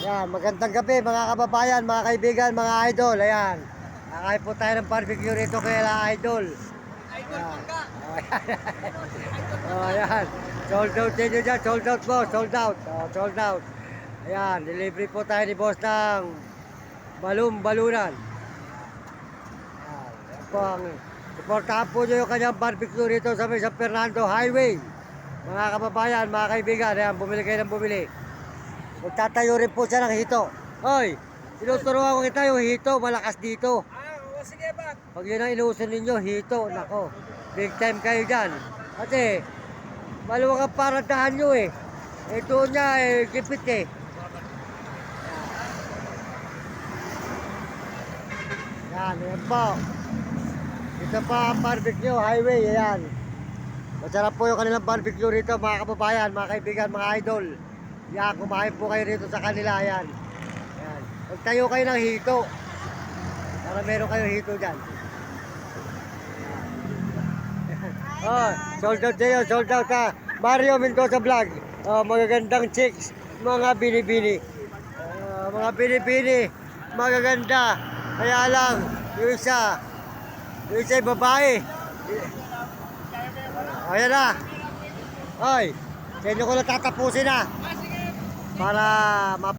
Yan, magandang gabi mga kababayan, mga kaibigan, mga idol. Ayan, kakain po tayo ng barbecue rito kay Idol. Idol Pangga. Oh, ayan. Sold out din nyo dyan. Sold out po. Sold out. Oh, sold out. Ayan, delivery po tayo ni boss ng balunan. Ayan, yan po ang supportahan po nyo yung kanyang barbecue rito sa may San Fernando Highway. Mga kababayan, mga kaibigan, ayan, bumili kayo ng bumili. Magtatayo rin po siya ng hito. Hoy, tinuturuan ko kita yung hito, malakas dito. Sige ba? Pag yun ang inuusan ninyo, hito, nako. Big time kayo dyan. Kasi, maluwag ang paradahan nyo eh. Ito niya eh, gipit eh. Yan po. Ito pa ang barbecue highway, ayan. Masarap po yung kanilang barbecue rito, mga kababayan, mga kaibigan, mga idol. Yan, kumain po kayo rito sa kanila, ayan. Ayan. Magtayo kayo ng hito. Para meron kayo hito dyan. Oh, sold out sa'yo, sold out ha. Mario Mendoza Vlog. Oh, magagandang chicks, mga binibini. Mga binibini, magaganda. Kaya lang, yung isa ay babae. Ayan na. Hoy, sa inyo ko na tatapusin na. Para